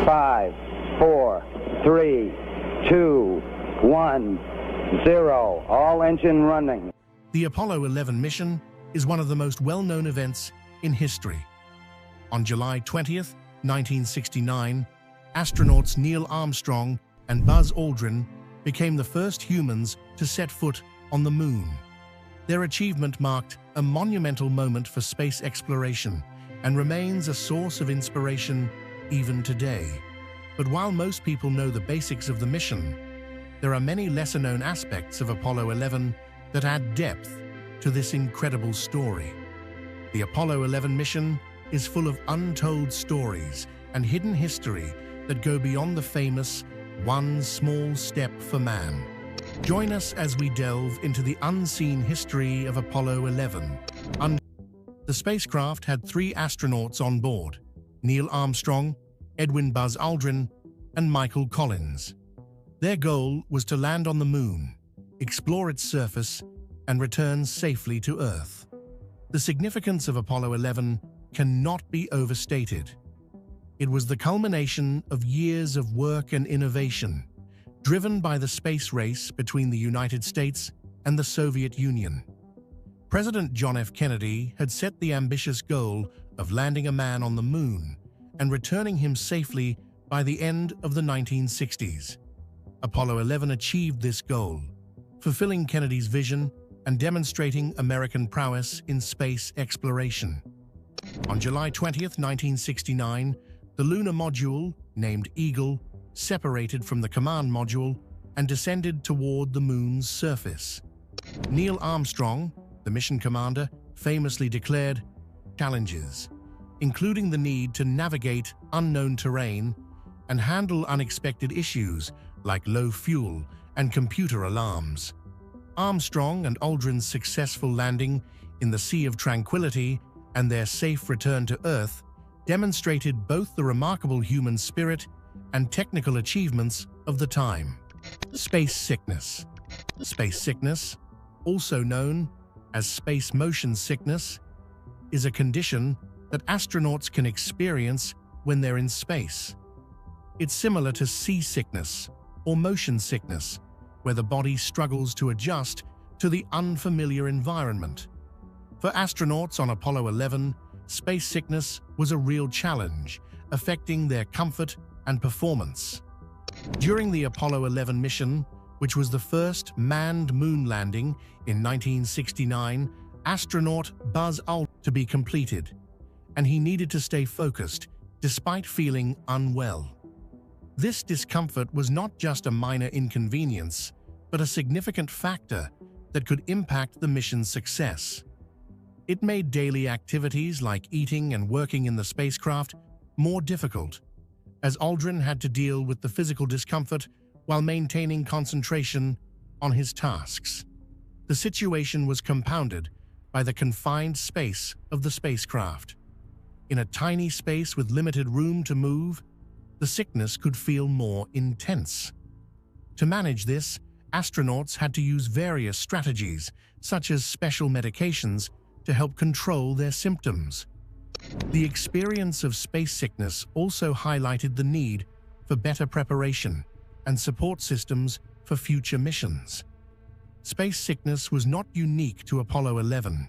5, 4, 3, 2, 1, 0. All engine running. The Apollo 11 mission is one of the most well-known events in history. On July 20th, 1969, astronauts Neil Armstrong and Buzz Aldrin became the first humans to set foot on the moon. Their achievement marked a monumental moment for space exploration and remains a source of inspiration even today. But while most people know the basics of the mission, there are many lesser-known aspects of Apollo 11 that add depth to this incredible story. The Apollo 11 mission is full of untold stories and hidden history that go beyond the famous "one small step for man." Join us as we delve into the unseen history of Apollo 11. The spacecraft had 3 astronauts on board: Neil Armstrong, Edwin Buzz Aldrin, and Michael Collins. Their goal was to land on the moon, explore its surface, and return safely to Earth. The significance of Apollo 11 cannot be overstated. It was the culmination of years of work and innovation, driven by the space race between the United States and the Soviet Union. President John F. Kennedy had set the ambitious goal of landing a man on the moon and returning him safely by the end of the 1960s. Apollo 11 achieved this goal, fulfilling Kennedy's vision and demonstrating American prowess in space exploration. On July 20th, 1969, the lunar module, named Eagle, separated from the command module and descended toward the moon's surface. Neil Armstrong, the mission commander, famously declared challenges, including the need to navigate unknown terrain and handle unexpected issues like low fuel and computer alarms. Armstrong and Aldrin's successful landing in the Sea of Tranquility and their safe return to Earth demonstrated both the remarkable human spirit and technical achievements of the time. Space sickness. Space sickness, also known as space motion sickness, is a condition that astronauts can experience when they're in space. It's similar to seasickness or motion sickness, where the body struggles to adjust to the unfamiliar environment. For astronauts on Apollo 11, space sickness was a real challenge, affecting their comfort and performance. During the Apollo 11 mission, which was the first manned moon landing in 1969, astronaut Buzz Aldrin to be completed, and he needed to stay focused despite feeling unwell. This discomfort was not just a minor inconvenience, but a significant factor that could impact the mission's success. It made daily activities like eating and working in the spacecraft more difficult, as Aldrin had to deal with the physical discomfort while maintaining concentration on his tasks. The situation was compounded by the confined space of the spacecraft. In a tiny space with limited room to move, the sickness could feel more intense. To manage this, astronauts had to use various strategies, such as special medications, to help control their symptoms. The experience of space sickness also highlighted the need for better preparation and support systems for future missions. Space sickness was not unique to Apollo 11.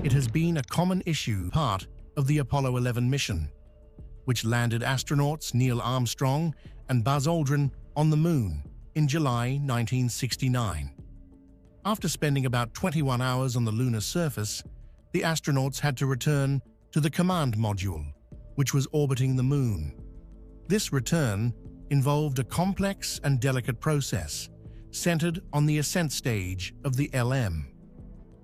It has been a common issue part of the Apollo 11 mission, which landed astronauts Neil Armstrong and Buzz Aldrin on the moon in July 1969. After spending about 21 hours on the lunar surface, the astronauts had to return to the command module, which was orbiting the moon. This return involved a complex and delicate process, centered on the ascent stage of the LM.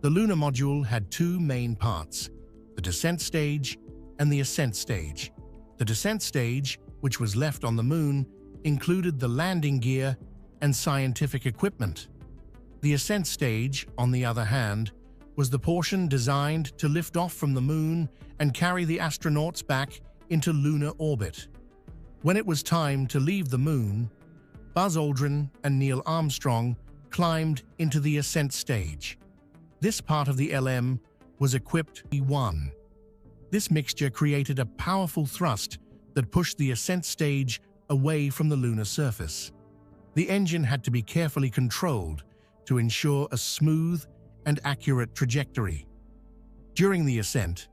The lunar module had 2 main parts: the descent stage and the ascent stage. The descent stage, which was left on the moon, included the landing gear and scientific equipment. The ascent stage, on the other hand, was the portion designed to lift off from the moon and carry the astronauts back into lunar orbit. When it was time to leave the moon, Buzz Aldrin and Neil Armstrong climbed into the ascent stage. This part of the LM was equipped with E1. This mixture created a powerful thrust that pushed the ascent stage away from the lunar surface. The engine had to be carefully controlled to ensure a smooth and accurate trajectory. During the ascent,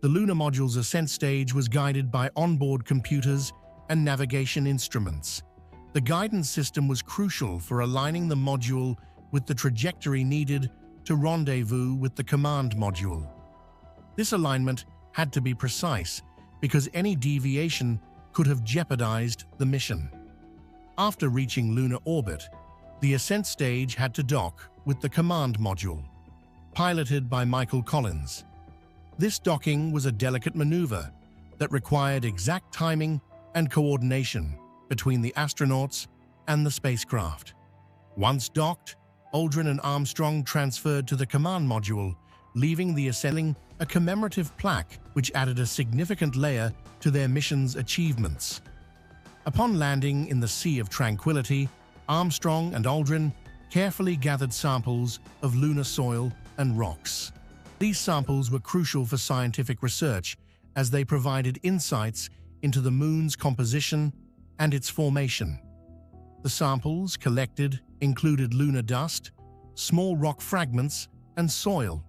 the lunar module's ascent stage was guided by onboard computers and navigation instruments. The guidance system was crucial for aligning the module with the trajectory needed to rendezvous with the command module. This alignment had to be precise because any deviation could have jeopardized the mission. After reaching lunar orbit, the ascent stage had to dock with the command module, piloted by Michael Collins. This docking was a delicate maneuver that required exact timing and coordination between the astronauts and the spacecraft. Once docked, Aldrin and Armstrong transferred to the command module, leaving the ascending a commemorative plaque which added a significant layer to their mission's achievements. Upon landing in the Sea of Tranquility, Armstrong and Aldrin carefully gathered samples of lunar soil and rocks. These samples were crucial for scientific research as they provided insights into the moon's composition and its formation. The samples collected included lunar dust, small rock fragments, and soil.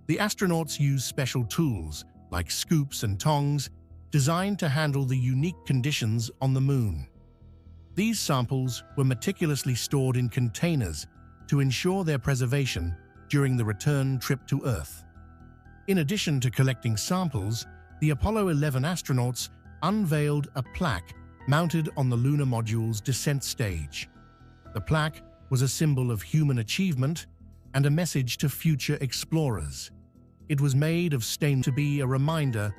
The astronauts used special tools, like scoops and tongs, designed to handle the unique conditions on the moon. These samples were meticulously stored in containers to ensure their preservation during the return trip to Earth. In addition to collecting samples, the Apollo 11 astronauts unveiled a plaque mounted on the lunar module's descent stage. The plaque was a symbol of human achievement and a message to future explorers. It was made of stainless to be a reminder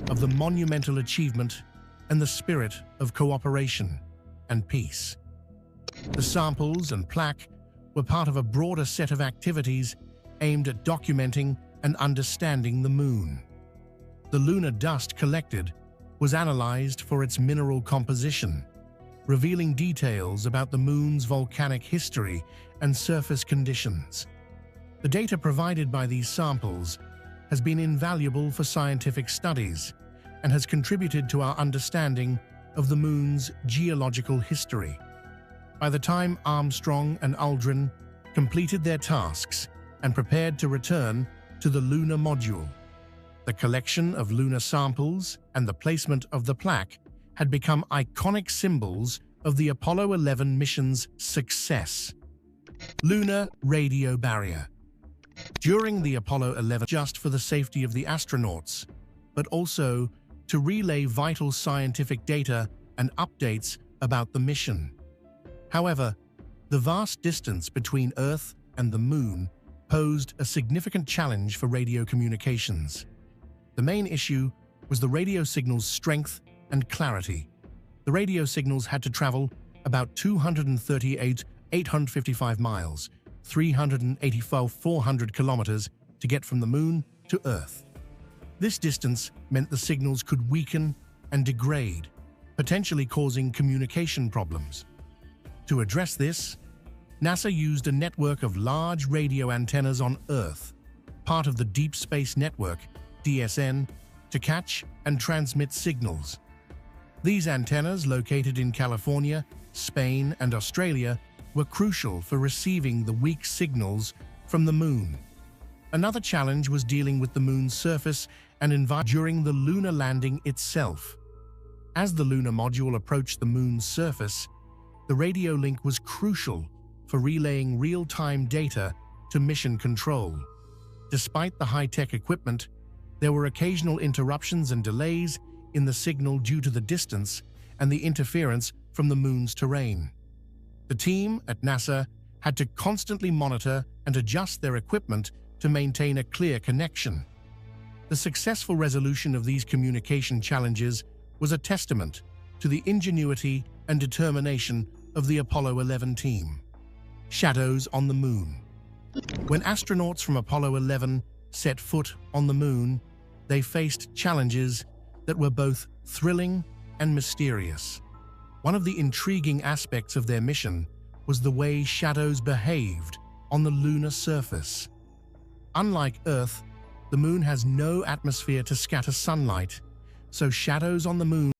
of the monumental achievement and the spirit of cooperation and peace. The samples and plaque were part of a broader set of activities aimed at documenting and understanding the moon. The lunar dust collected was analyzed for its mineral composition, revealing details about the moon's volcanic history and surface conditions. The data provided by these samples has been invaluable for scientific studies and has contributed to our understanding of the moon's geological history. By the time Armstrong and Aldrin completed their tasks and prepared to return to the lunar module, the collection of lunar samples and the placement of the plaque had become iconic symbols of the Apollo 11 mission's success. Lunar radio barrier. During the Apollo 11, just for the safety of the astronauts, but also to relay vital scientific data and updates about the mission. However, the vast distance between Earth and the Moon posed a significant challenge for radio communications. The main issue was the radio signal's strength and clarity. The radio signals had to travel about 855 miles, 400 kilometers to get from the Moon to Earth. This distance meant the signals could weaken and degrade, potentially causing communication problems. To address this, NASA used a network of large radio antennas on Earth, part of the Deep Space Network, DSN, to catch and transmit signals. These antennas, located in California, Spain, and Australia, were crucial for receiving the weak signals from the Moon. Another challenge was dealing with the Moon's surface and environment during the lunar landing itself. As the lunar module approached the Moon's surface, the radio link was crucial for relaying real-time data to mission control. Despite the high-tech equipment, there were occasional interruptions and delays in the signal due to the distance and the interference from the Moon's terrain. The team at NASA had to constantly monitor and adjust their equipment to maintain a clear connection. The successful resolution of these communication challenges was a testament to the ingenuity and determination of the Apollo 11 team. Shadows on the Moon. When astronauts from Apollo 11 set foot on the Moon, they faced challenges that were both thrilling and mysterious. One of the intriguing aspects of their mission was the way shadows behaved on the lunar surface. Unlike Earth, the Moon has no atmosphere to scatter sunlight, so shadows on the Moon